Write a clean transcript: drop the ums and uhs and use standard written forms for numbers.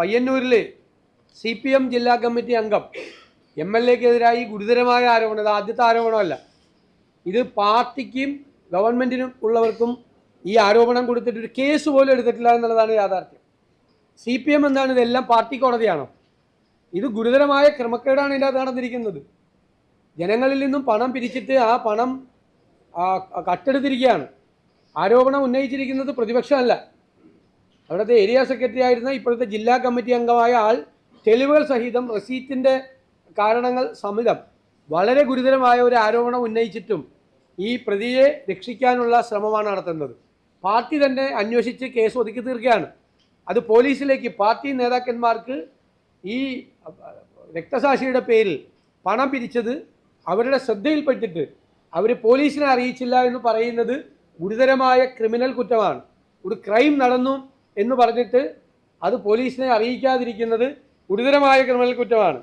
പയ്യന്നൂരിൽ CPM ജില്ലാ committee അംഗം MLA-ക്കെതിരായി ഗുരുതരമായ ആരോപണം. ഇത് ആദ്യത്തെ ആരോപണമല്ല. ഇത് പാർട്ടിക്കും ഗവൺമെൻറ്റിനും ഉള്ളവർക്കും ഈ ആരോപണം കൊടുത്തിട്ടൊരു കേസ് പോലും എടുത്തിട്ടില്ല എന്നുള്ളതാണ് യാഥാർത്ഥ്യം. CPM എന്താണ്? ഇതെല്ലാം പാർട്ടി കോടതിയാണോ? ഇത് ഗുരുതരമായ ക്രമക്കേടാണ് ഇതിനകത്ത് നടന്നിരിക്കുന്നത്. ജനങ്ങളിൽ നിന്നും പണം പിരിച്ചിട്ട് ആ പണം കട്ടെടുത്തിരിക്കുകയാണ്. ആരോപണം ഉന്നയിച്ചിരിക്കുന്നത് പ്രതിപക്ഷമല്ല, അവിടുത്തെ ഏരിയ സെക്രട്ടറി ആയിരുന്ന ഇപ്പോഴത്തെ ജില്ലാ കമ്മിറ്റി അംഗമായ ആൾ തെളിവുകൾ സഹിതം റെസീറ്റിൻ്റെ കാരണങ്ങൾ സമിതം വളരെ ഗുരുതരമായ ഒരു ആരോപണം ഉന്നയിച്ചിട്ടും ഈ പ്രതിയെ രക്ഷിക്കാനുള്ള ശ്രമമാണ് നടത്തുന്നത്. പാർട്ടി തന്നെ അന്വേഷിച്ച് കേസ് ഒതുക്കി തീർക്കുകയാണ്. അത് പോലീസിലേക്ക്, പാർട്ടി നേതാക്കന്മാർക്ക് ഈ രക്തസാക്ഷിയുടെ പേരിൽ പണം പിരിച്ചത് അവരുടെ ശ്രദ്ധയിൽപ്പെട്ടിട്ട് അവർ പോലീസിനെ അറിയിച്ചില്ല എന്ന് പറയുന്നത് ഗുരുതരമായ ക്രിമിനൽ കുറ്റമാണ്. ഒരു ക്രൈം നടന്നു എന്ന് പറഞ്ഞിട്ട് അത് പോലീസിനെ അറിയിക്കാതിരിക്കുന്നത് ഗുരുതരമായ ക്രിമിനൽ കുറ്റമാണ്.